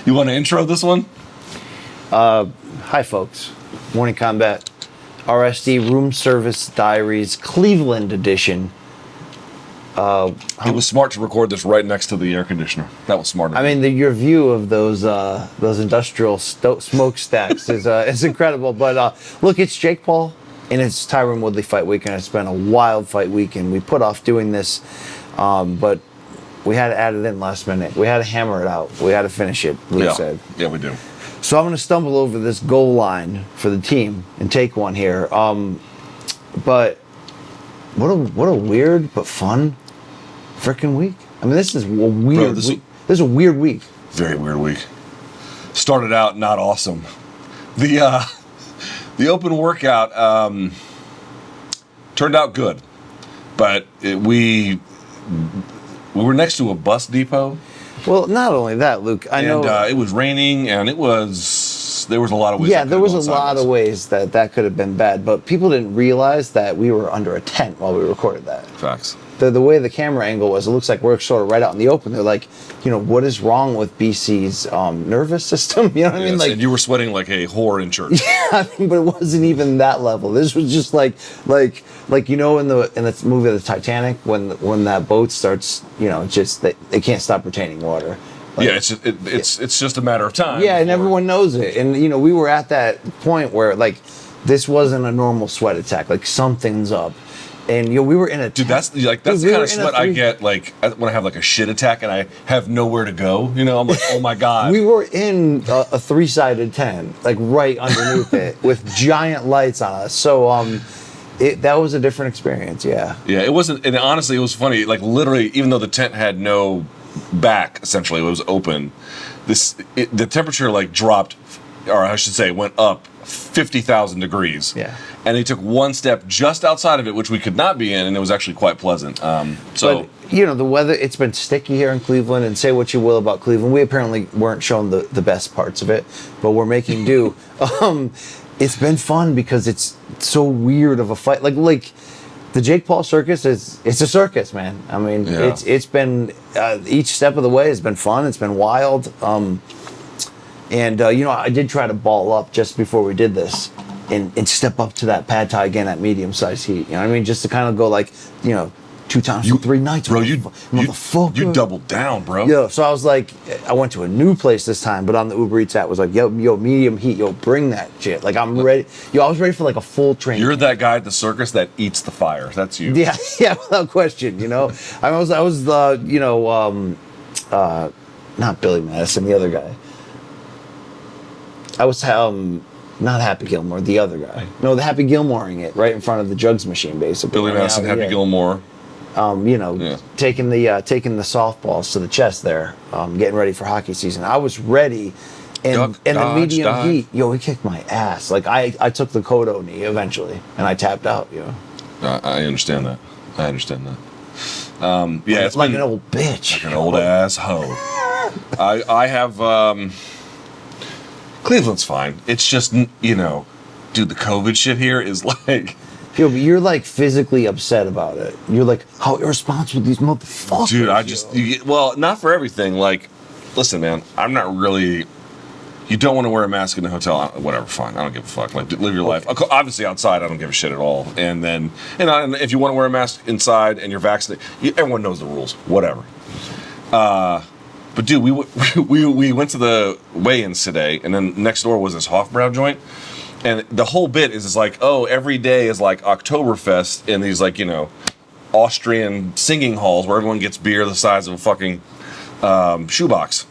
You want to intro this one? Hi, folks. Morning Combat. RSD Room Service Diaries Cleveland edition. It was smart to record this right next to the air conditioner. That was smart. I mean, your view of those industrial smokestacks is incredible. But look, it's Jake Paul and it's Tyron Woodley fight week, and it's been a wild fight week, and we put off doing this, but we had to add it in last minute. We had to hammer it out. We had to finish it. Luke said. Yeah, we do. So I'm going to stumble over this goal line for the team and take one here. But what a weird but fun freaking week. I mean, this is a weird week. This is a weird week. Very weird week. Started out not awesome. The open workout turned out good, but we were next to a bus depot. Well, not only that, Luke. I know it was raining, and there was a lot of ways. Yeah, there was a lot of ways that could have been bad, but people didn't realize that we were under a tent while we recorded that. Facts. The way the camera angle was, it looks like we're sort of right out in the open. They're like, what is wrong with BC's nervous system? You know what I mean? Like, and you were sweating like a whore in church. Yeah, I mean, but it wasn't even that level. This was just like in the movie The Titanic, when that boat starts, just they can't stop retaining water. Like, yeah, it's just a matter of time. Yeah, and everyone knows it. And we were at that point where this wasn't a normal sweat attack. Like, something's up. And we were in a dude. That's the kind of sweat I get when I have a shit attack and I have nowhere to go. I'm like, oh my god. We were in a three-sided tent, right underneath it, with giant lights on us. So that was a different experience. Yeah. Yeah, it wasn't, and honestly, it was funny. Like, literally, even though the tent had no back, essentially, it was open. The temperature dropped, or I should say, went up 50,000 degrees. Yeah. And they took one step just outside of it, which we could not be in, and it was actually quite pleasant. But, the weather, it's been sticky here in Cleveland, and say what you will about Cleveland. We apparently weren't shown the best parts of it, but we're making do. It's been fun because it's so weird of a fight. Like the Jake Paul circus it's a circus, man. I mean, yeah. It's been, each step of the way has been fun. It's been wild. I did try to ball up just before we did this and step up to that pad thai again at medium-sized heat. You know what I mean? Just to kind of go 2 times for 3 nights. Bro, you doubled down, bro. Yeah, so I was like, I went to a new place this time, but on the Uber Eats app was like, yo, medium heat, bring that shit. Like, I'm ready. I was ready for a full train. You're that guy at the circus that eats the fire. That's you. Yeah, without question, I was not Billy Madison, the other guy. I was not Happy Gilmore, the other guy. No, the Happy Gilmoreing it right in front of the jugs machine, basically. Billy Madison, Happy Gilmore. Taking the softballs to the chest there, getting ready for hockey season. I was ready, and the medium heat, he kicked my ass. Like, I took the Kodo knee eventually, and I tapped out. I understand that. It's like an old bitch, like an old ass hoe. I have. Cleveland's fine. It's just, dude, the COVID shit here is like... Yo, but you're physically upset about it. You're like, how irresponsible these motherfuckers. Dude, not for everything. Like, listen, man, I'm not really... You don't want to wear a mask in the hotel. Whatever, fine. I don't give a fuck. Live your life. Obviously, outside, I don't give a shit at all. And then, and if you want to wear a mask inside and you're vaccinated, everyone knows the rules. Whatever. But dude, we went to the weigh-ins today, and then next door was this Hofbrau joint, and the whole bit is every day is like Oktoberfest in these Austrian singing halls where everyone gets beer the size of a fucking shoebox,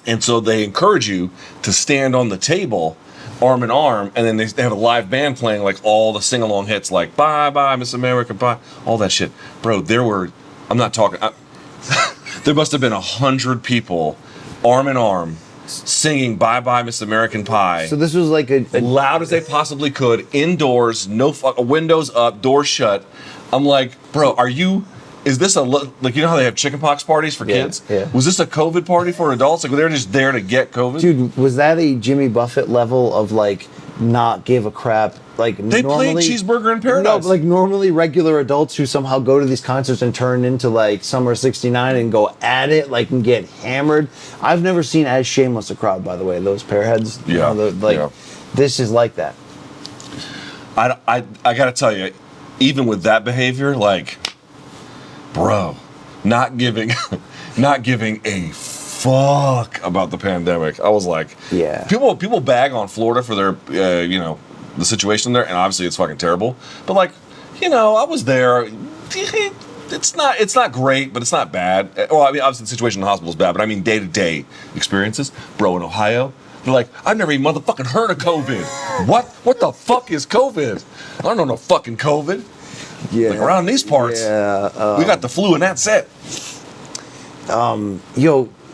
and so they encourage you to stand on the table, arm in arm, and then they have a live band playing all the sing-along hits like Bye Bye Miss America, Bye, all that shit, bro. I'm not talking. There must have been 100 people, arm in arm, singing "Bye Bye Miss American Pie." So this was like a loud as they possibly could, indoors, windows up, doors shut. I'm like, bro, is this how they have chickenpox parties for kids? Yeah. Was this a COVID party for adults? They're just there to get COVID? Dude, was that a Jimmy Buffett level of not give a crap. Like They played Cheeseburger in Paradise. No, but like normally regular adults who somehow go to these concerts and turn into like Summer '69 and go at it, like and get hammered. I've never seen as shameless a crowd, by the way. Those Pairheads, this is like that. I gotta tell you, even with that behavior, like, bro, not giving a fuck about the pandemic. I was like, yeah. People bag on Florida for their, the situation there, and obviously it's fucking terrible. But like, I was there. It's not great, but it's not bad. Well, I mean, obviously the situation in the hospital is bad, but I mean day-to-day experiences. Bro, in Ohio, they're like, I've never even motherfucking heard of COVID. What the fuck is COVID? I don't know no fucking COVID. Yeah. Like around these parts, we got the flu and that's it.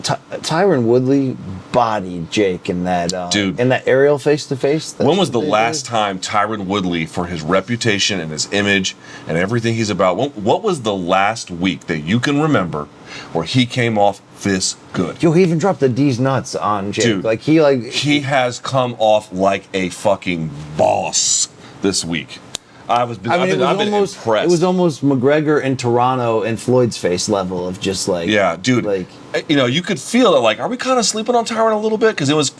Tyron Woodley bodied Jake in that dude, in that aerial face-to-face. When was the last time Tyron Woodley, for his reputation and his image and everything he's about, what was the last week that you can remember where he came off this good? He even dropped the D's nuts on Jake. Dude, he has come off like a fucking boss this week. I've been impressed. It was almost McGregor in Toronto and Floyd's face level of just like, yeah, dude. Like, you could feel it. Like, are we kind of sleeping on Tyron a little bit? Because it was,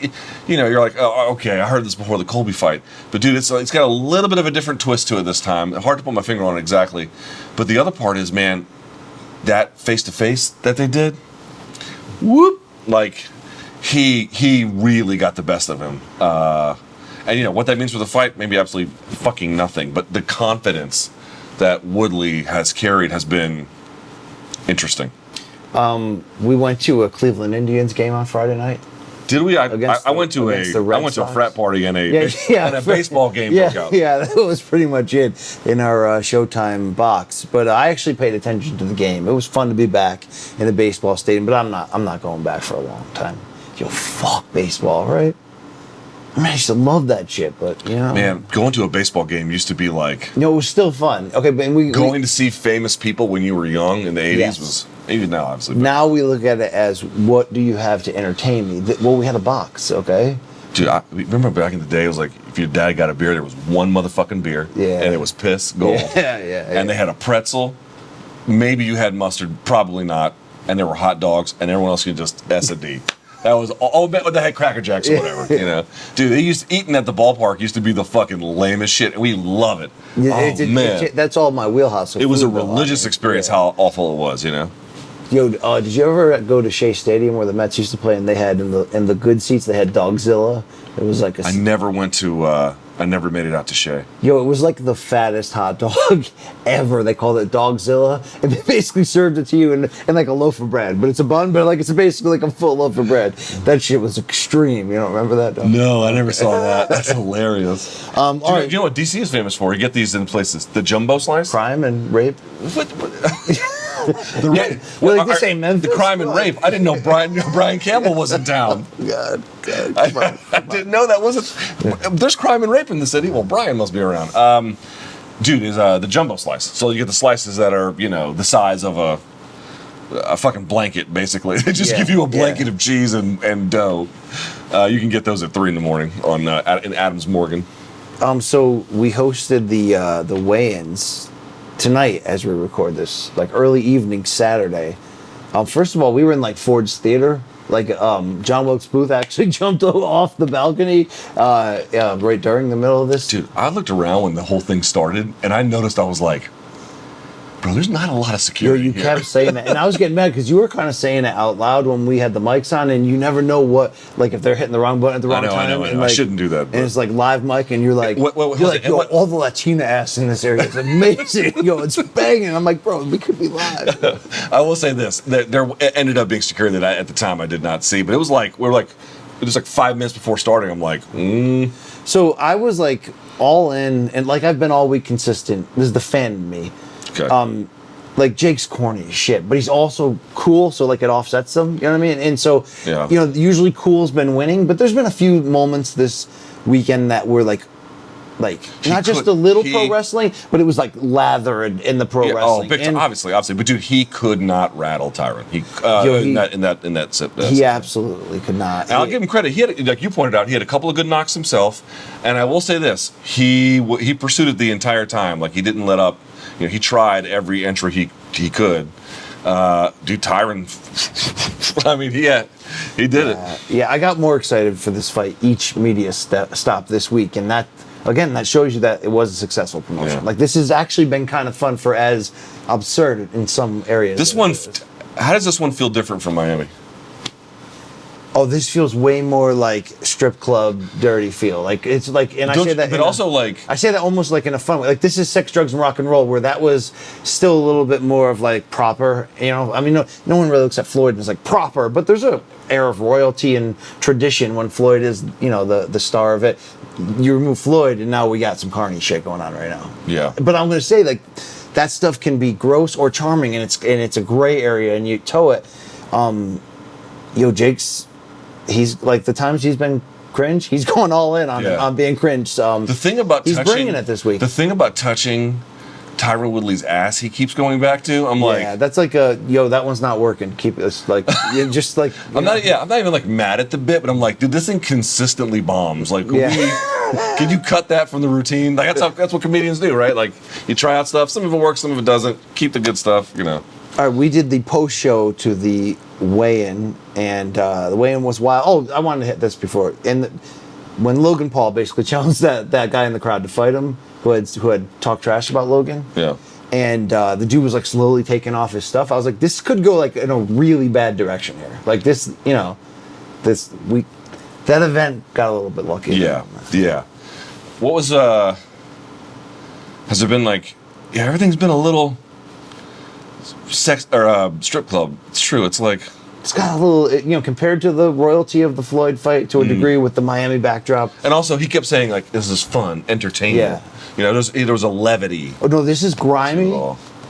you're like, oh, okay, I heard this before the Colby fight, but dude, it's got a little bit of a different twist to it this time. Hard to put my finger on it exactly, but the other part is, man, that face to face that they did, whoop, like he really got the best of him. And what that means for the fight, maybe absolutely fucking nothing. But the confidence that Woodley has carried has been interesting. We went to a Cleveland Indians game on Friday night. Did we? I went to a frat party and a baseball game broke out. Yeah, that was pretty much it in our Showtime box. But I actually paid attention to the game. It was fun to be back in a baseball stadium. But I'm not going back for a long time. Fuck baseball, right? I mean, I used to love that shit, but man, going to a baseball game used to be like, it was still fun. Okay, but going to see famous people when you were young in the 80s was, even now obviously. Now we look at it as, what do you have to entertain me? Well, we had a box, okay? Dude, I remember back in the day, it was like, if your dad got a beer, there was one motherfucking beer, and it was piss gold. Yeah. And they had a pretzel. Maybe you had mustard, probably not. And there were hot dogs, and everyone else could just S&D. That was all they had Cracker Jacks or whatever, Dude, eating at the ballpark used to be the fucking lamest shit, and we love it. Yeah, man. That's all my wheelhouse. It was a religious experience, how awful it was, Yo, did you ever go to Shea Stadium where the Mets used to play, and they had in the good seats they had Dogzilla? It was like I never went to. I never made it out to Shea. It was like the fattest hot dog ever. They called it Dogzilla, and they basically served it to you in like a loaf of bread. But it's a bun, but it's basically like a full loaf of bread. That shit was extreme. You don't remember that, dog? No, I never saw that. That's hilarious. All right. You know what DC is famous for? You get these in places. The jumbo slice? Crime and rape? The crime and rape. I didn't know Brian Campbell was in town. God. I didn't know that wasn't. There's crime and rape in the city. Well, Brian must be around. Dude, is the jumbo slice. So you get the slices that are the size of a fucking blanket, basically. They just give you a blanket of cheese and dough. You can get those at 3 a.m. on in Adams Morgan. So we hosted the weigh-ins tonight as we record this, like early evening Saturday. First of all, we were in like Ford's Theater. John Wilkes Booth actually jumped off the balcony right during the middle of this. Dude, I looked around when the whole thing started, and I noticed, I was like, bro, there's not a lot of security you kept saying that. And I was getting mad because you were kind of saying it out loud when we had the mics on, and you never know if they're hitting the wrong button at the wrong time. I know. I shouldn't do that. But. And it's like live mic, and you're like, all the Latina ass in this area is amazing. It's banging. I'm like, bro, we could be live. I will say this. There ended up being security that at the time I did not see, but it was like, it was like 5 minutes before starting. I'm like, So I was like all in, and like I've been all week consistent. This is the fan in me. Okay. Like Jake's corny as shit, but he's also cool, so like it offsets them. You know what I mean? And so, usually cool's been winning, but there's been a few moments this weekend that were like like not just a little pro he- wrestling, but it was like lather in the pro Yeah, wrestling. big time, And obviously, but dude, he could not rattle Tyron. He in that sit. he absolutely could not. And I'll give him credit. He had, like you pointed out, he had a couple of good knocks himself. And I will say this: he pursued it the entire time. Like he didn't let up. You know, he tried every entry he could. Dude, Tyron. I mean, he did it. Yeah, I got more excited for this fight each media stop this week, and that shows you that it was a successful promotion. Yeah. Like this has actually been kind of fun for as absurd in some areas. This one, how does this one feel different from Miami? Oh, this feels way more like strip club dirty feel. Like it's like, and I say that, but also like I say that almost like in a fun way. Like this is sex, drugs, and rock and roll, where that was still a little bit more of like proper. You know, I mean, no one really looks at Floyd and is like proper, but there's a air of royalty and tradition when Floyd is, you know, the star of it. You remove Floyd, and now we got some carny shit going on right now. Yeah. But I'm gonna say like that stuff can be gross or charming, and it's a gray area, and you toe it. Jake's. He's like the times he's been cringe. He's going all in on being cringe. The thing about he's bringing it this week. The thing about touching Tyron Woodley's ass, he keeps going back to. I'm like, yeah, that's like that one's not working. Keep this like you just like. I'm not even like mad at the bit, but I'm like, dude, this thing consistently bombs. Like, can you cut that from the routine? Like that's what comedians do, right? Like you try out stuff. Some of it works, some of it doesn't. Keep the good stuff, you know. All right, we did the post show to the weigh-in, and the weigh-in was wild. Oh, I wanted to hit this before. And when Logan Paul basically challenged that guy in the crowd to fight him, who had talked trash about Logan. Yeah. And the dude was like slowly taking off his stuff. I was like, this could go like in a really bad direction here. Like this, you know, that event got a little bit lucky. Yeah. Yeah. What was has there been like? Yeah, everything's been a little. Sex or strip club. It's true. It's like it's got a little, you know, compared to the royalty of the Floyd fight to a degree with the Miami backdrop. And also, he kept saying like, "This is fun, entertainment." Yeah. You know, there was a levity. Oh no, this is grimy,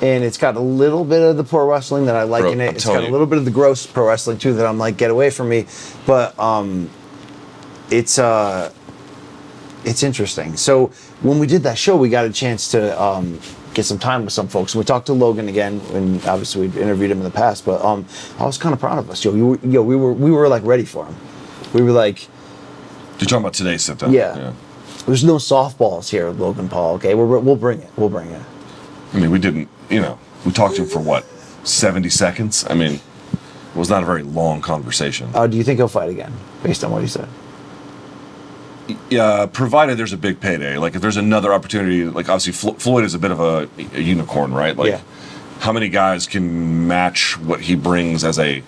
and it's got a little bit of the pro wrestling that I like in it. It's got a little bit of the gross pro wrestling too that I'm like, get away from me. But it's interesting. So when we did that show, we got a chance to get some time with some folks. We talked to Logan again, and obviously we'd interviewed him in the past. But I was kind of proud of us. We were like ready for him. We were like, you're talking about today's sit down. Yeah. There's no softballs here, Logan Paul. Okay, we'll bring it. We'll bring it. I mean, we didn't. You know, we talked to him for what, 70 seconds. I mean, it was not a very long conversation. Do you think he'll fight again, based on what he said? Yeah, provided there's a big payday. Like if there's another opportunity, like obviously Floyd is a bit of a unicorn, right? Like how many guys can match what he brings as a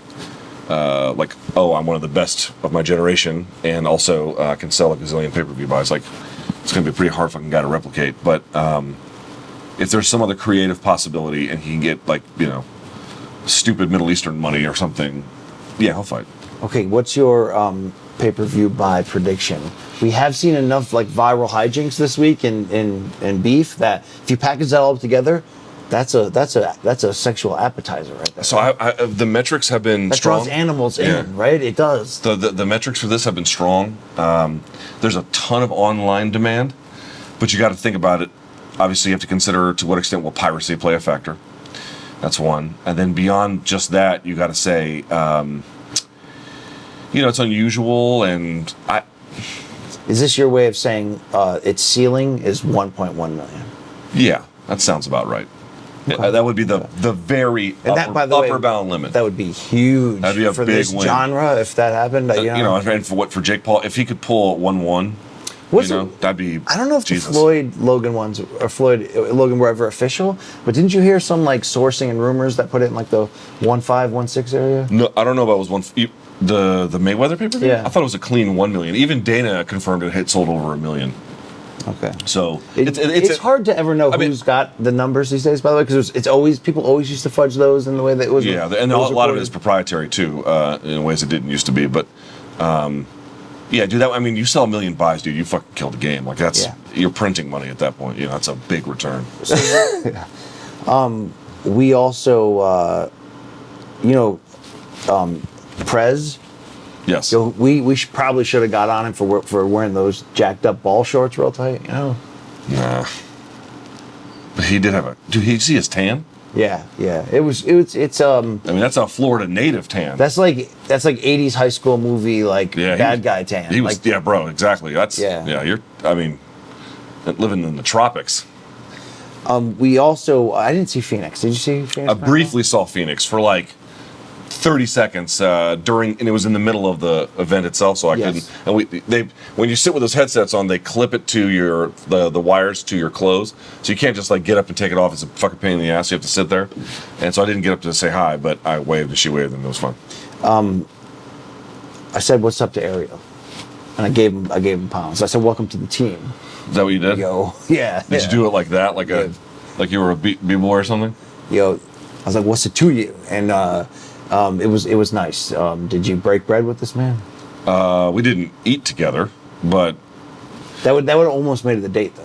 like, oh, I'm one of the best of my generation, and also can sell a gazillion pay-per-view buys. Like it's gonna be a pretty hard fucking guy to replicate. But if there's some other creative possibility and he can get like, you know, stupid Middle Eastern money or something, yeah, he'll fight. Okay, what's your pay-per-view buy prediction? We have seen enough like viral hijinks this week in beef that if you package that all together, that's a sexual appetizer right there. So the metrics have been that strong. draws animals in, right? It does. The metrics for this have been strong. There's a ton of online demand, but you got to think about it. Obviously, you have to consider to what extent will piracy play a factor. That's one, and then beyond just that, you got to say, you know, it's unusual, and Is this your way of saying its ceiling is 1.1 million? Yeah, that sounds about right. Okay. That would be the very upper bound limit. That would be huge. That'd be a for big this win. genre if that happened. You know, and for Jake Paul, if he could pull 1-1, that'd be. I don't know if Jesus. the Floyd Logan ones or Floyd Logan were ever official, but didn't you hear some like sourcing and rumors that put it in like the 1.5, 1.6 area? No, I don't know if it was the Mayweather pay-per-view. Yeah. I thought it was a clean 1 million. Even Dana confirmed it had sold over 1 million. Okay. So it's hard to ever know who's got the numbers these days. By the way, because people always used to fudge those in the way that it was. Yeah, and a lot of it is proprietary too, in ways it didn't used to be. But yeah, dude, I mean, you sell 1 million buys, dude, you fucking killed the game. Like you're printing money at that point. You know, that's a big return. We also, Prez. Yes. So we probably should have got on him for wearing those jacked up ball shorts real tight. You know. Nah. But he did have a... Dude, you see his tan? Yeah. It's I mean, that's a Florida native tan. That's like 80s high school movie, like, bad guy tan. He was, like, yeah, bro, exactly. That's, you're, I mean, living in the tropics. We also, I didn't see Phoenix. Did you see Phoenix? I briefly saw Phoenix for like 30 seconds and it was in the middle of the event itself, so I couldn't. And when you sit with those headsets on, they clip it to the wires to your clothes, so you can't just like get up and take it off. It's a fucking pain in the ass. You have to sit there, and so I didn't get up to say hi, but I waved and she waved, and it was fun. I said, "What's up" to Ariel, and I gave him pounds. I said, "Welcome to the team." Is that what you did? Yo, yeah. Did you do it like that, like like you were a b-boy or something? Yo, I was like, "What's it to you?" And it was nice. Did you break bread with this man? We didn't eat together, but that would almost made it the date though.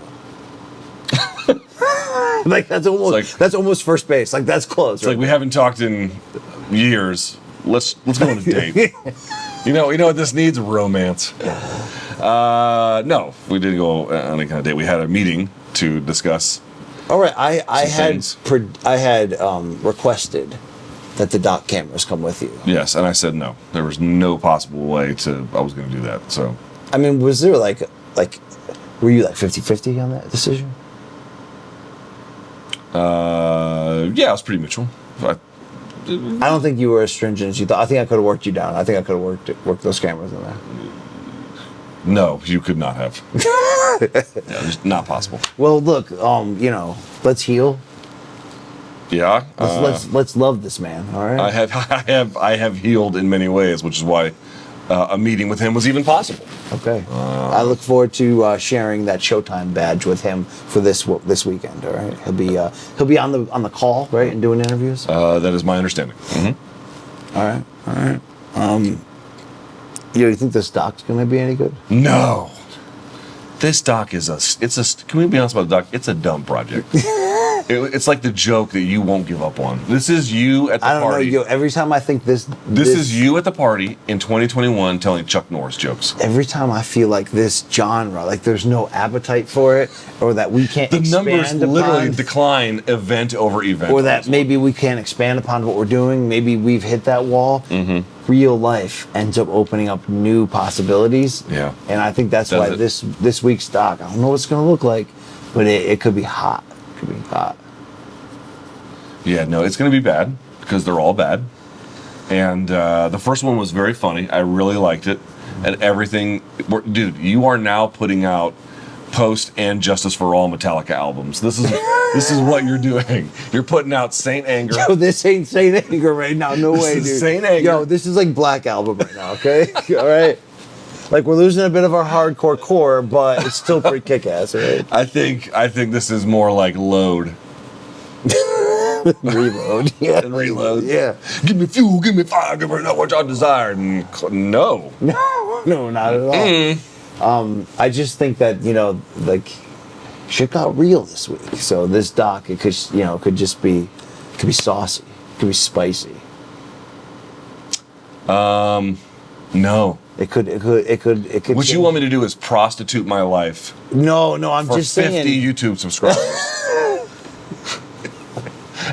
Like that's almost first base. Like that's close. It's like we haven't talked in years. Let's go on a date. You know what this needs? Romance. No, we didn't go on any kind of date. We had a meeting to discuss. All right, I had requested that the dock cameras come with you. Yes, and I said no. There was no possible way I was going to do that. So, I mean, was there like, were you like 50-50 on that decision? Yeah, I was pretty mutual. I don't think you were as stringent as you thought. I think I could have worked you down. I think I could have worked those cameras in there. No, you could not have. Yeah, it's not possible. Well, look, let's heal. Yeah. Let's love this man. All right. I have healed in many ways, which is why a meeting with him was even possible. Okay. I look forward to sharing that Showtime badge with him for this weekend. All right. He'll be on the call, right, and doing interviews. That is my understanding. Mm-hmm. All right. You think this doc's gonna be any good? No. This doc is can we be honest about the doc? It's a dumb project. It's like the joke that you won't give up on. This is you at the party. I don't know, every time I think this is you at the party in 2021 telling Chuck Norris jokes. Every time I feel like this genre, like there's no appetite for it, or that we can't expand numbers literally decline event over event. Or that maybe we can't expand upon what we're doing. Maybe we've hit that wall. Mm-hmm. Real life ends up opening up new possibilities. Yeah. And I think that's why this week's doc, I don't know what it's going to look like, but it could be hot. It could be hot. Yeah, no, it's going to be bad because they're all bad. And the first one was very funny. I really liked it. And everything. Dude, you are now putting out Post and Justice for All Metallica albums. This is what you're doing. You're putting out Saint Anger. Yo, this ain't Saint Anger right now. No way, dude. Saint Anger. Yo, this is like Black Album right now, okay? All right? Like, we're losing a bit of our hardcore core, but it's still pretty kick-ass, right? I think this is more like Load. Reload. Yeah. And Reload. Yeah. Give me fuel, give me fire, give me what y'all desire. No, not at all. I just think that, shit got real this week. So this doc, it could just be, it could be saucy, it could be spicy. No. It could. What you want me to do is prostitute my life. No, I'm for just 50 saying. 50 YouTube subscribers.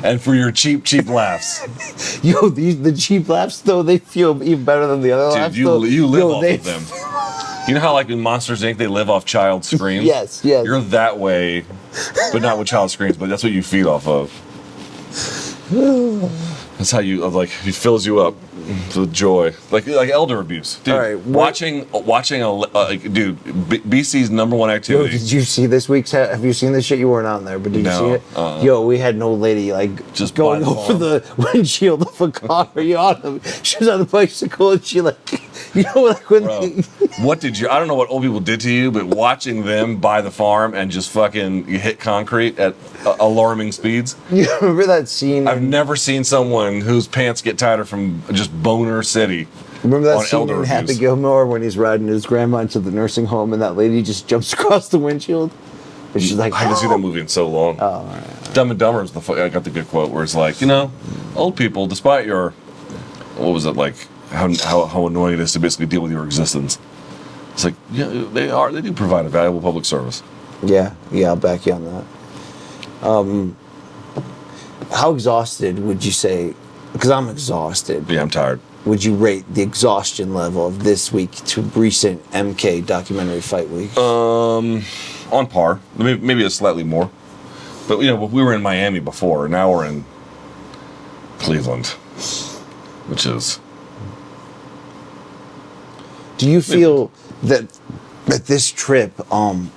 And for your cheap laughs. Yo, the cheap laughs, though, they feel even better than the other laughs. Dude, you live off of them. You know how, like, in Monsters, Inc., they live off child screams? Yes. You're that way, but not with child screams, but that's what you feed off of. That's how it fills you up with joy. Like elder abuse. Dude, all right, watching BC's number one activity. Yo, did you see this week's? Have you seen this shit? You weren't on there, but did you see it? Yo, we had an old lady just going over the windshield of a car. She was on the bicycle and she when Bro, what did you? I don't know what old people did to you, but watching them buy the farm and just fucking hit concrete at alarming speeds. You remember that scene? I've never seen someone whose pants get tighter from just Boner City. Remember that scene in Happy Gilmore when he's riding his grandma into the nursing home and that lady just jumps across the windshield? And she's like, I haven't seen that movie in so long. Oh, all right. Dumb and Dumber is I got the good quote where it's like, old people, despite your, what was it like, how annoying it is to basically deal with your existence. It's like, yeah, they do provide a valuable public service. Yeah, I'll back you on that. How exhausted would you say? Because I'm exhausted. Yeah, I'm tired. Would you rate the exhaustion level of this week to recent MK documentary fight week? On par, maybe a slightly more. But we were in Miami before. Now we're in Cleveland, which is. Do you feel that this trip, could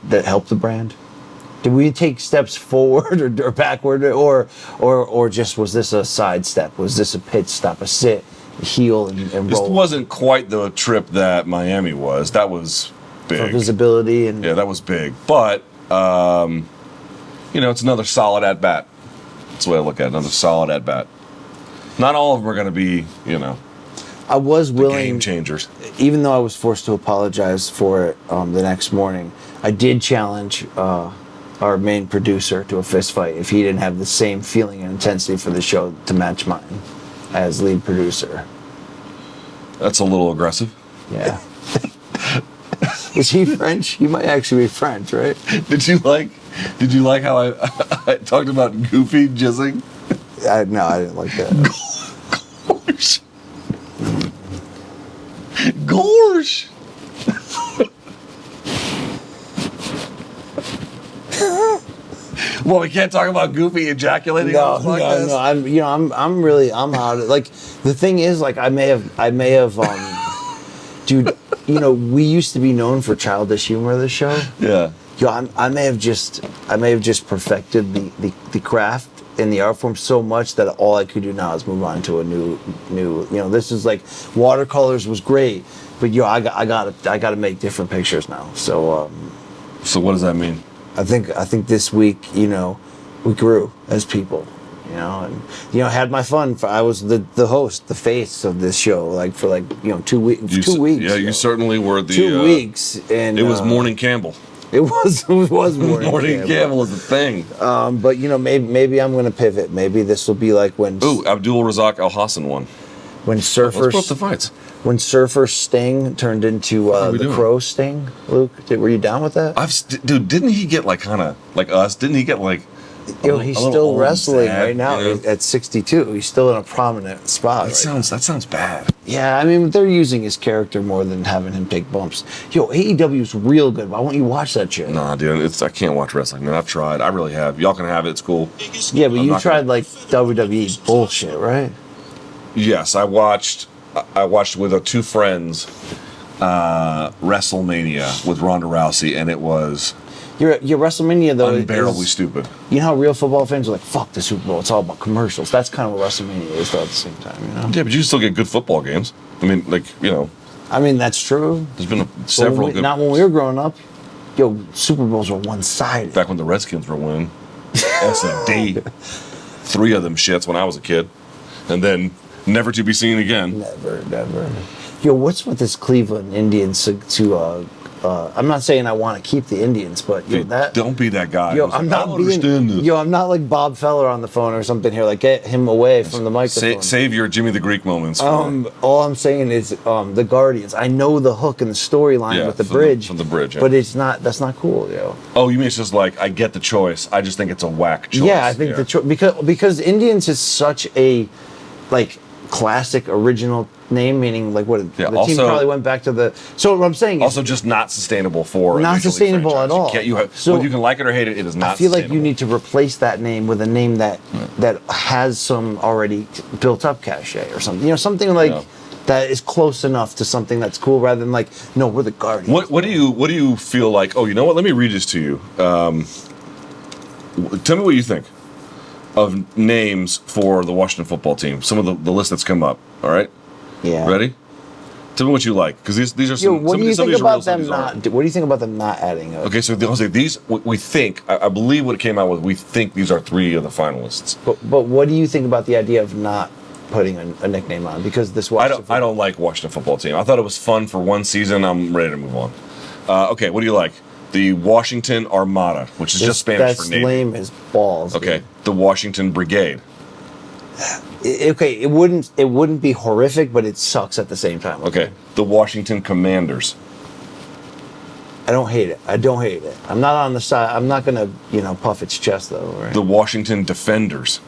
that help the brand? Did we take steps forward or backward, or just was this a sidestep? Was this a pit stop, a sit, heal, and roll? This wasn't quite the trip that Miami was. That was big. For visibility and. Yeah, that was big. But it's another solid at bat. That's the way I look at it. Another solid at bat. Not all of them are going to be, I was willing, game changers. Even though I was forced to apologize for it the next morning. I did challenge our main producer to a fist fight if he didn't have the same feeling and intensity for the show to match mine as lead producer. That's a little aggressive. Yeah. Is he French? He might actually be French, right? Did you like how I talked about Goofy jizzing? No, I didn't like that. Gorsh. Gorsh. Well, we can't talk about Goofy ejaculating on this podcast? No. I'm out of, like, the thing is, like, I may have dude, we used to be known for childish humor of the show. Yeah. I may have just perfected the craft and the art form so much that all I could do now is move on to a new this is like watercolors was great, but I gotta make different pictures now. So what does that mean? I think this week, we grew as people, and had my fun. I was the host, the face of this show, like for 2 weeks. 2 weeks. Yeah, you certainly were the 2 weeks, and it was Morning Campbell. It was Morning Campbell was the thing. But maybe I'm gonna pivot. Maybe this will be like when. Ooh, Abdul Razak Al Hassan won. When Surfer. Let's put up the fights. When Surfer Sting turned into the Crow Sting, Luke, were you down with that? Dude, didn't he get kind of like us? Didn't he get he's still wrestling right now at 62. He's still in a prominent spot. That sounds bad. Yeah, I mean, they're using his character more than having him take bumps. AEW's real good. Why won't you watch that shit? Nah, dude, I can't watch wrestling, man. I've tried. I really have. Y'all can have it. It's cool. Yeah, but you tried like WWE bullshit, right? Yes, I watched with two friends WrestleMania with Ronda Rousey, and it was your WrestleMania though unbearably stupid. You know how real football fans are like, fuck the Super Bowl, it's all about commercials. That's kind of what WrestleMania is though at the same time, Yeah, but you still get good football games. I mean, I mean, that's true. There's been several good. Not when we were growing up. Super Bowls were one-sided. Back when the Redskins were winning. S&D. 3 of them shits when I was a kid. And then never to be seen again. Never. What's with this Cleveland Indians I'm not saying I want to keep the Indians, but don't be that guy. I'm not understand this. I'm not like Bob Feller on the phone or something here. Like, get him away from the microphone. Save your Jimmy the Greek moments. All I'm saying is the Guardians. I know the hook and the storyline with the bridge. From the bridge, yeah. But that's not cool, Oh, you mean it's just like, I get the choice. I just think it's a whack choice. Yeah, I think the choice because Indians is such a classic original name, meaning the team probably went back to the. So what I'm saying is also just not sustainable for not sustainable at all. Whether you can like it or hate it, it is not. I feel like you need to replace that name with a name that has some already built up cachet or something. Something that is close enough to something that's cool, rather than no, we're the Guardians. What do you feel like? Oh, you know what? Let me read this to you. Tell me what you think of names for the Washington football team. Some of the list that's come up. All right. Yeah. Ready? Tell me what you like, because these are some. What do you think about them not? What do you think about them not adding up? Okay, so they'll say these. We think. I believe what it came out with. We think these are 3 of the finalists. But what do you think about the idea of not putting a nickname on? Because this Washington. I don't like Washington football team. I thought it was fun for one season. I'm ready to move on. Okay, what do you like? The Washington Armada, which is just Spanish for Navy. That's lame as balls. Okay, the Washington Brigade. Okay, it wouldn't be horrific, but it sucks at the same time. Okay, the Washington Commanders. I don't hate it. I don't hate it. I'm not on the side. I'm not gonna, puff its chest though. Right? The Washington Defenders.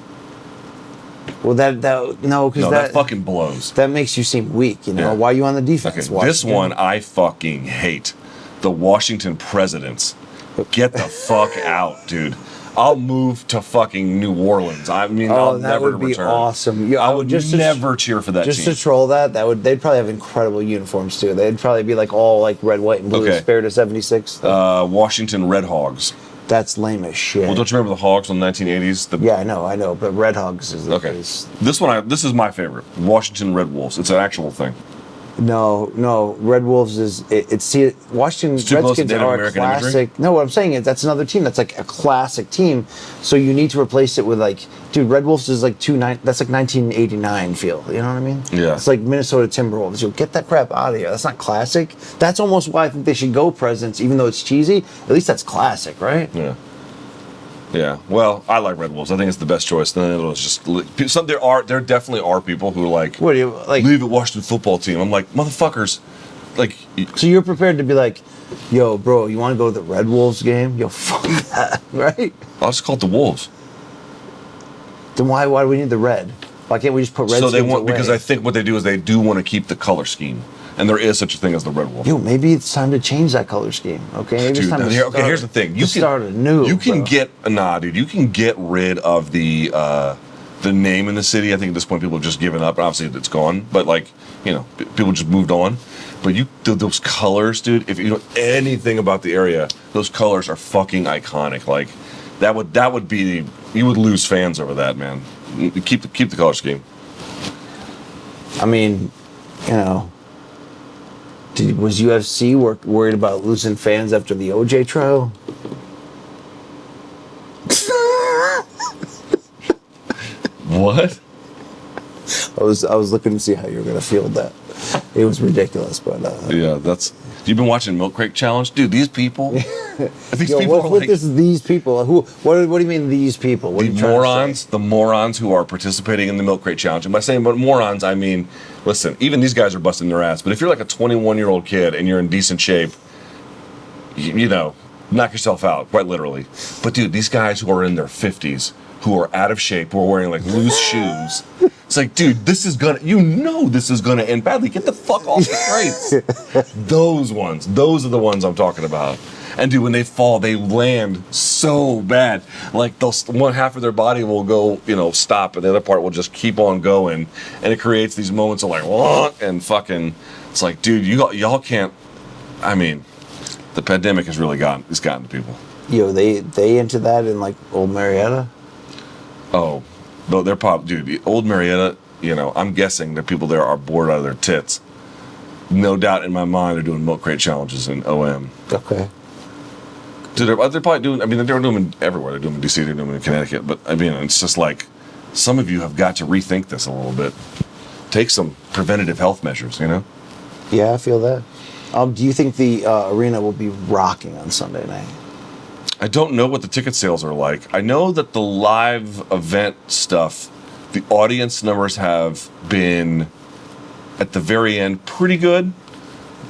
Well, because that fucking blows. That makes you seem weak. Yeah. Why are you on the defense? Okay, this one I fucking hate. The Washington Presidents. Get the fuck out, dude. I'll move to fucking New Orleans. I mean, I'll that never would be return. awesome. I would never cheer for that just team. to troll they'd probably have incredible uniforms too. They'd probably be like all like red, white, and blue. Okay. Spirit of '76. Washington Red Hogs. That's lame as shit. Well, don't you remember the Hogs from the 1980s? Yeah, I know. But Red Hogs is Okay. This is my favorite. Washington Red Wolves. It's an actual thing. No. Red Wolves is Washington Redskins are a classic. Imagery? No, what I'm saying is that's another team that's like a classic team. So you need to replace it with like, dude, Red Wolves is like that's like 1989 feel. You know what I mean? Yeah. It's like Minnesota Timberwolves. You'll get that crap out of here. That's not classic. That's almost why I think they should go Presidents, even though it's cheesy. At least that's classic, right? Yeah. Yeah, well, I like Red Wolves. I think it's the best choice. Then it was just there definitely are people who like. What do you like? Leave it Washington football team. I'm like, motherfuckers, like. So you're prepared to be like, yo, bro, you want to go to the Red Wolves game? Yo, fuck that, right? I'll just call it the Wolves. Then why do we need the red? Why can't we just put red? So they want because I think what they do is they do want to keep the color scheme, and there is such a thing as the Red Wolf. Yo, maybe it's time to change that color scheme. Okay, maybe it's time to start, here's the thing: you can start anew. You can get dude. You can get rid of the name in the city. I think at this point people have just given up. Obviously, it's gone. But like people just moved on. But those colors, dude. If you know anything about the area, those colors are fucking iconic. Like that would be you would lose fans over that, man. Keep the color scheme. I mean, was UFC worried about losing fans after the OJ trial? What? I was looking to see how you were gonna field that. It was ridiculous, but yeah, you've been watching Milk Crate Challenge, dude. These people, these people? What do you mean these people? What the morons who are participating in the Milk Crate Challenge. And by saying morons, I mean, listen, even these guys are busting their ass. But if you're like a 21-year-old kid and you're in decent shape, knock yourself out, quite literally. But dude, these guys who are in their 50s, who are out of shape, who are wearing like loose shoes. It's like, dude, this is gonna end badly. Get the fuck off the crates. Those are the ones I'm talking about. And dude, when they fall, they land so bad. Like one half of their body will go, stop, and the other part will just keep on going. And it creates these moments of like, what? And fucking, it's like, dude, y'all can't. I mean, the pandemic has really gotten to people. Yo, they into that in like Old Marietta? Oh, but they're dude. Old Marietta, I'm guessing the people there are bored out of their tits. No doubt in my mind, they're doing Milk Crate Challenges in OM. Okay. Dude, they're probably doing. I mean, they're doing them everywhere. They're doing them in DC. They're doing them in Connecticut. But I mean, it's just like some of you have got to rethink this a little bit. Take some preventative health measures. Yeah, I feel that. Do you think the arena will be rocking on Sunday night? I don't know what the ticket sales are like. I know that the live event stuff, the audience numbers have been, at the very end, pretty good.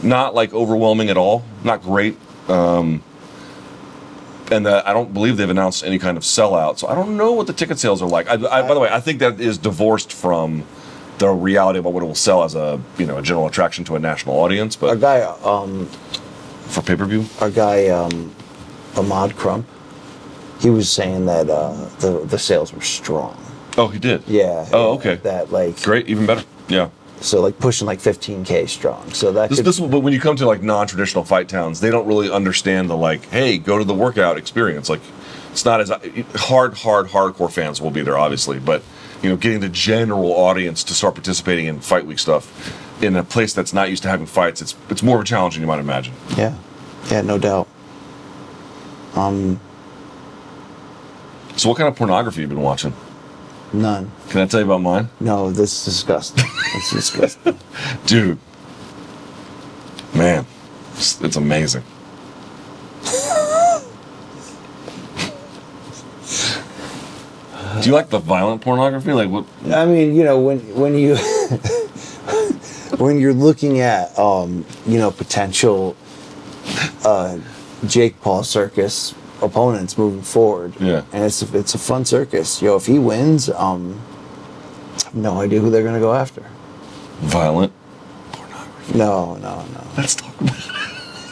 Not like overwhelming at all. Not great. And I don't believe they've announced any kind of sellout. So I don't know what the ticket sales are like. By the way, I think that is divorced from the reality about what it will sell as a general attraction to a national audience. But our guy, for pay-per-view, our guy, Ahmad Crump, he was saying that the sales were strong. Oh, he did? Yeah. Oh, okay. That like great, even better. Yeah. So like pushing like 15K strong. So that but when you come to like non-traditional fight towns, they don't really understand the like, hey, go to the workout experience. Like, it's not as hardcore fans will be there, obviously, but getting the general audience to start participating in fight week stuff in a place that's not used to having fights, it's more of a challenge than you might imagine. Yeah, no doubt. So what kind of pornography have you been watching? None. Can I tell you about mine? No, this is disgusting. It's disgusting. Dude. Man. It's amazing. Do you like the violent pornography? Like what? I mean, when you when you're looking at potential Jake Paul circus opponents moving forward. Yeah. And it's a fun circus. Yo, if he wins, I have no idea who they're gonna go after. Violent. No. Let's talk about it.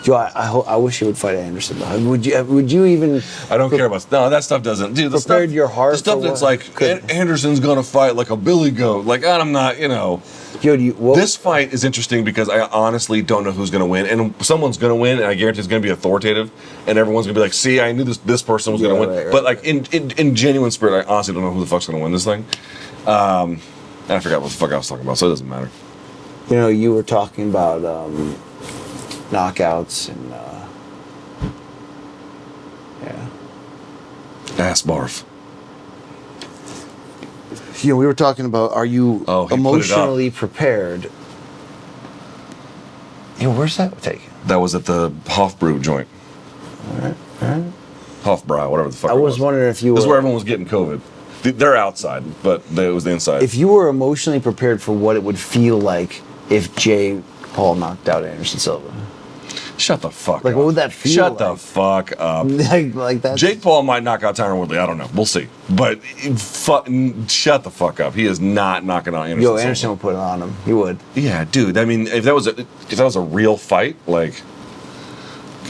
Yo, I wish you would fight Anderson. Though. Would you even? I don't care about no. That stuff doesn't. Dude, the Prepared stuff, your heart The stuff for that's what like could- Anderson's gonna fight like a billy goat. Like I'm not. Yo, This fight is interesting because I honestly don't know who's going to win, and someone's going to win, and I guarantee it's going to be authoritative, and everyone's going to be like, "See, I knew this person was going to win." Right, but like in genuine spirit, I honestly don't know who the fuck's going to win this thing. And I forgot what the fuck I was talking about, so it doesn't matter. You were talking about knockouts and Ass barf. we were talking about, are you Oh, he put it up. emotionally prepared? Where's that taken? That was at the Hofbräu joint. All right. Hofbräu, whatever the fuck. I it was wondering if you This is were. where everyone was getting COVID. They're outside, but it was the inside. If you were emotionally prepared for what it would feel like if Jay Paul knocked out Anderson Silva. Shut the fuck up. Like, what would that feel Shut the like? fuck up. like that. Jake Paul might knock out Tyron Woodley. I don't know. We'll see. But shut the fuck up. He is not knocking out Anderson. Anderson Silva. would put it on him. He would. Yeah, dude. I mean, if that was a real fight, like,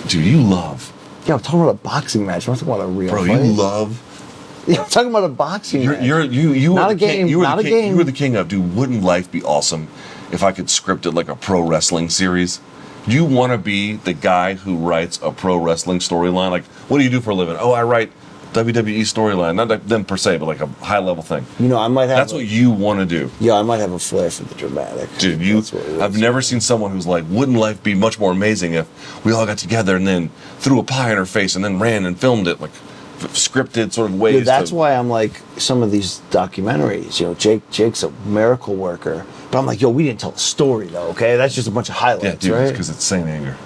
dude, you love, Yeah, I'm talking about a boxing match. I'm not talking about a real bro. fight. You love. Yeah, I'm talking about a boxing match. You Not were a the king- game, You were not the a king. game. You were the king of. Dude, wouldn't life be awesome if I could script it like a pro wrestling series? You want to be the guy who writes a pro wrestling storyline? Like, what do you do for a living? Oh, I write WWE storyline. Not them per se, but like a high level thing. I might have. That's what you want to do. Yeah, I might have a flair for the dramatic. Dude, That's what it is. I've never seen someone who's like, wouldn't life be much more amazing if we all got together and then threw a pie in her face and then ran and filmed it, like scripted sort of ways. Dude, that's why I'm like some of these documentaries. Jake's a miracle worker, but I'm like, we didn't tell a story though. Okay, that's just a bunch of highlights, Yeah, dude, right? because it's Saint Anger.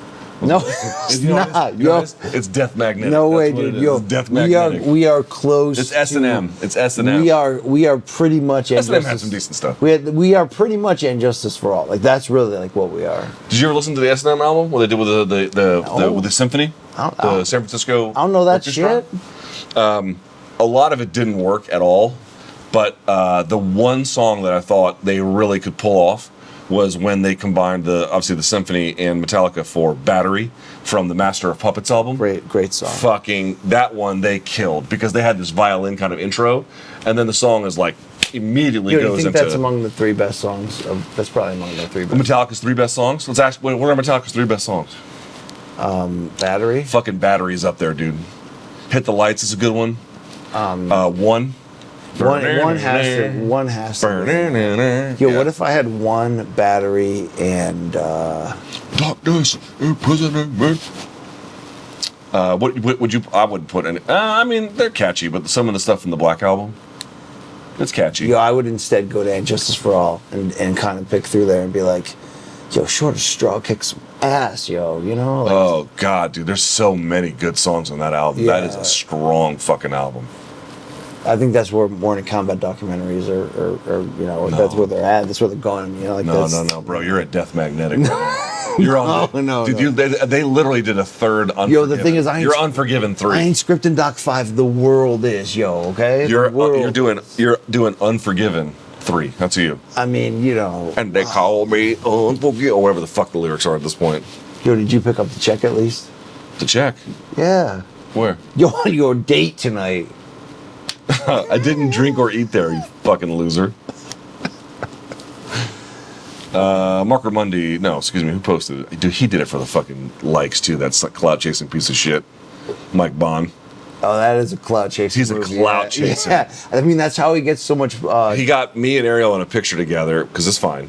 No, it's You know what it not. is? You know what it is? It's death magnetic. No That's way, what it dude. is. Yo, It's death we are magnetic. close. It's S&M. It's S&M. We are pretty much. S&M had some decent stuff. We are pretty much Injustice for All. Like that's really like what we are. Did you ever listen to the S&M album? What they did with with the symphony, the San Francisco? I don't know that orchestra? shit. A lot of it didn't work at all, but the one song that I thought they really could pull off was when they combined obviously the symphony and Metallica for Battery from the Master of Puppets album. Great song. Fucking that one they killed because they had this violin kind of intro, and then the song is like immediately Dude, I goes think into that's among the 3 best songs. That's probably among the 3 best. Metallica's 3 best songs. Let's ask. What are Metallica's 3 best songs? Battery. Fucking Battery's up there, dude. Hit the Lights is a good one. One. One has to. Yo, what if I had one Battery and Darkness, prisoner. What would you? I wouldn't put any. I mean, they're catchy, but some of the stuff from the Black Album, it's catchy. I would instead go to Injustice for All and kind of pick through there and be like, Shortest Straw kicks some ass, Like, Oh God, dude, there's so many good songs on that album. That is Yeah. a strong fucking album. I think that's where Morning Kombat documentaries are that's where they're at. That's where they're going. No, bro, you're at Death Magnetic. Right now. You're on. No, dude, no. They literally did a third. Unforgiven. The thing is, you're Unforgiven 3. I ain't scripting Doc 5. The world is, okay. You're The world. you're doing Unforgiven 3. That's you. I mean, And they call me Unforgiven, or whatever the fuck the lyrics are at this point. Did you pick up the check at least? The check. Yeah. Where? On your date tonight. I didn't drink or eat there, you fucking loser. Mark Ramundi, no, excuse me, who posted it? Dude, he did it for the fucking likes too. That's a clout chasing piece of shit. Mike Bond. Oh, that is a clout chasing. He's a movie. clout chaser. Yeah, I mean that's how he gets so much. He got me and Ariel in a picture together because it's fine.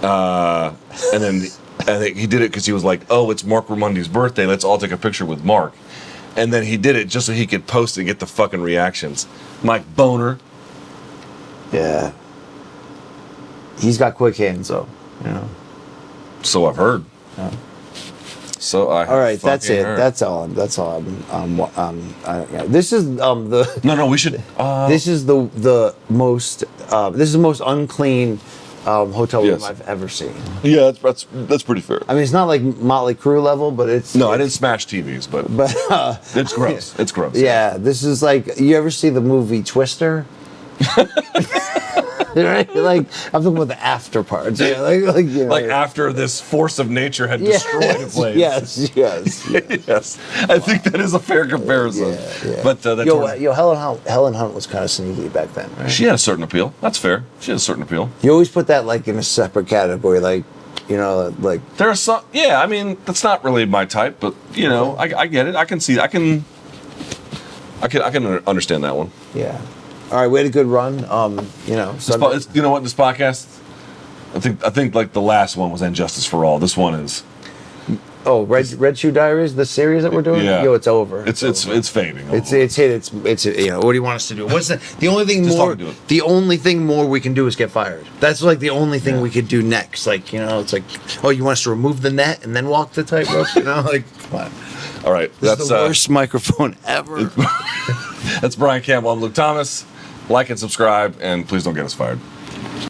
And then I think he did it because he was like, "Oh, it's Mark Ramundi's birthday. Let's all take a picture with Mark." And then he did it just so he could post it and get the fucking reactions. Mike Boner. Yeah. He's got quick hands, though. So I've heard. Yeah. So I. All right, that's it. Heard. That's all. That's all. This is the. No, we should. This is the most. This is the most unclean hotel room Yes. I've ever seen. Yeah, that's pretty fair. I mean, it's not like Motley Crue level, but it's No, I didn't smash TVs, but it's gross. It's gross. yeah, this is like, you ever see the movie Twister? Right? Like, I'm talking about the after parts. Yeah, you know, Like after this force of nature had destroyed a place. Yes. Yes. I think that is a fair comparison. Yeah. But that Helen Hunt was kind of sneaky back then, right? she had a certain appeal. That's fair. She had a certain appeal. You always put that like in a separate category, like, you know, like. There are some. Yeah, I mean, that's not really my type, but you know, I get it. I can see. I can understand that one. Yeah. All right, we had a good run. You know, You know what? This podcast, I think like the last one was Injustice for All. This one is. Oh, Red Shoe Diaries, the series that we're doing. Yeah. Yo, it's over. It's fading. It's you know, what do you want us to do? What's the only thing Just more? talk to it. The only thing more we can do is get fired. That's like the only thing we could do next. Like, you know, it's like, oh, you want us to remove the net and then walk the tightrope? You know, like, come on. All right, This is the worst microphone ever. That's Brian Campbell. I'm Luke Thomas. Like and subscribe, and please don't get us fired.